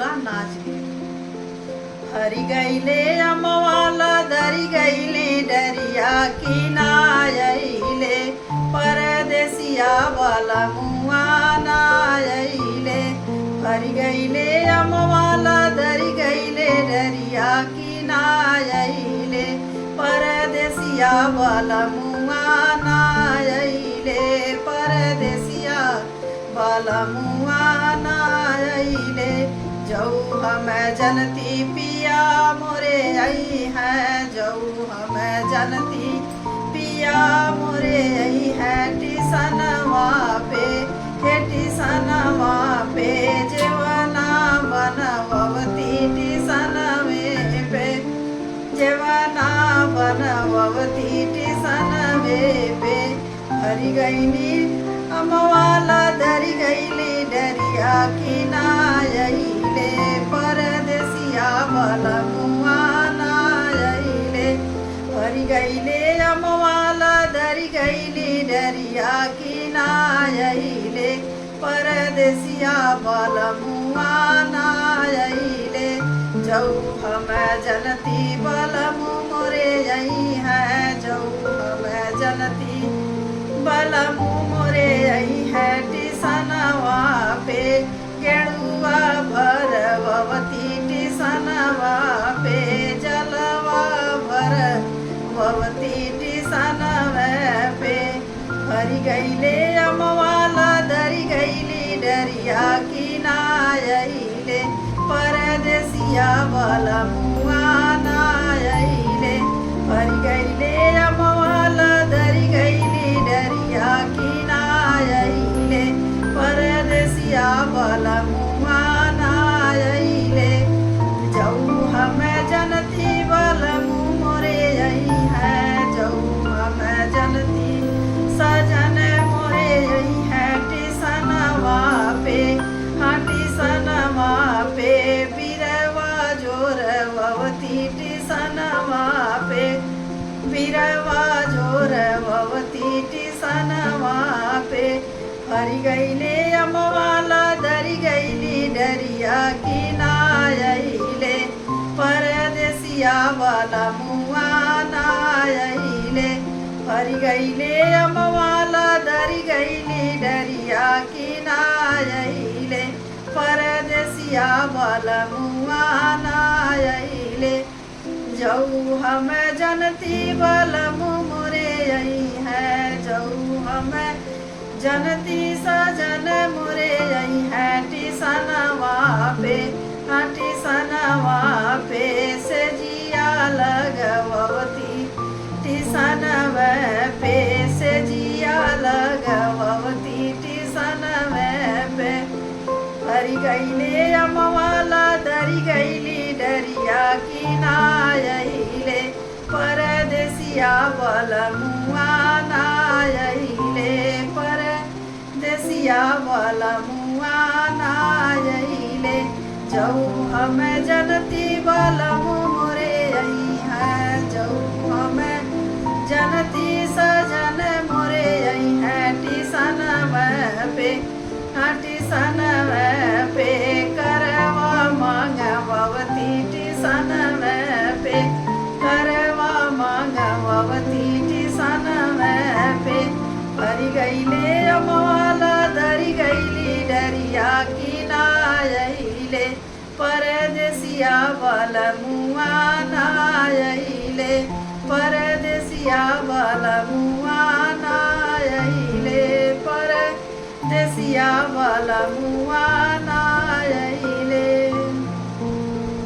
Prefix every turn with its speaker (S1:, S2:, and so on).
S1: होला नाच के। हरी गईले अमवाला धरी गईले डरिया की नायले, परदेसिया वाला मुआ नायले। हरी गईले अमवाला धरी गईले डरिया की नायले, परदेसिया वाला मुआ नायले, परदेसिया वाला मुआ नायले। जऊ हम जनती पिया मोरे आई है, जऊ हम जनती पिया मोरे आई है। टिसनवा पे हे टिसनवा पे जेवना बनवती, टिसनवे पे जेवना बनवती, टिसनवे पे। हरी गईली अमवाला धरी गईली डरिया की नायले, परदेसिया वाला मुआ नायले। हरी गईले अमवाला धरी गईली डरिया की नायले, परदेसिया वाला मुआ नायले। जऊ हम जनती बलम मोरे आई है, जऊ हम जनती बलम मोरे आई है। टिसनवा पे गेणुआ भरवती, टिसनवा पे जलवा भरवती, टिसनवे पे। हरी गईले अमवाला धरी गईली डरिया की नायले, परदेसिया वाला मुआ नायले। हरी गईले अमवाला धरी गईली डरिया की नायले, परदेसिया वाला मुआ नायले। जऊ हम जनती बलम मोरे आई है, जऊ हम जनती सजन मोरे आई है। टिसनवा पे हाँ टिसनवा पे बिरवा जोरवती, टिसनवा पे बिरवा जोरवती, टिसनवा पे। हरी गईले अमवाला धरी गईली डरिया की नायले, परदेसिया वाला मुआ नायले। हरी गईले अमवाला धरी गईली डरिया की नायले, परदेसिया वाला मुआ नायले। जऊ हम जनती बलम मोरे आई है, जऊ हम जनती सजन मोरे आई है। टिसनवा पे हाँ टिसनवा पे से जिया लगवती, टिसनवे पे से जिया लगवती, टिसनवे पे। हरी गईले अमवाला धरी गईली डरिया की नायले, परदेसिया वाला मुआ नायले, परदेसिया वाला मुआ नायले। जऊ हम जनती बलम मोरे आई है, जऊ हम जनती सजन मोरे आई है। टिसनवे पे हाँ टिसनवे पे करवा मांगवती, टिसनवे पे करवा मांगवती, टिसनवे पे। हरी गईले अमवाला धरी गईली डरिया की नायले, परदेसिया वाला मुआ नायले, परदेसिया वाला मुआ नायले, परदेसिया वाला मुआ ना।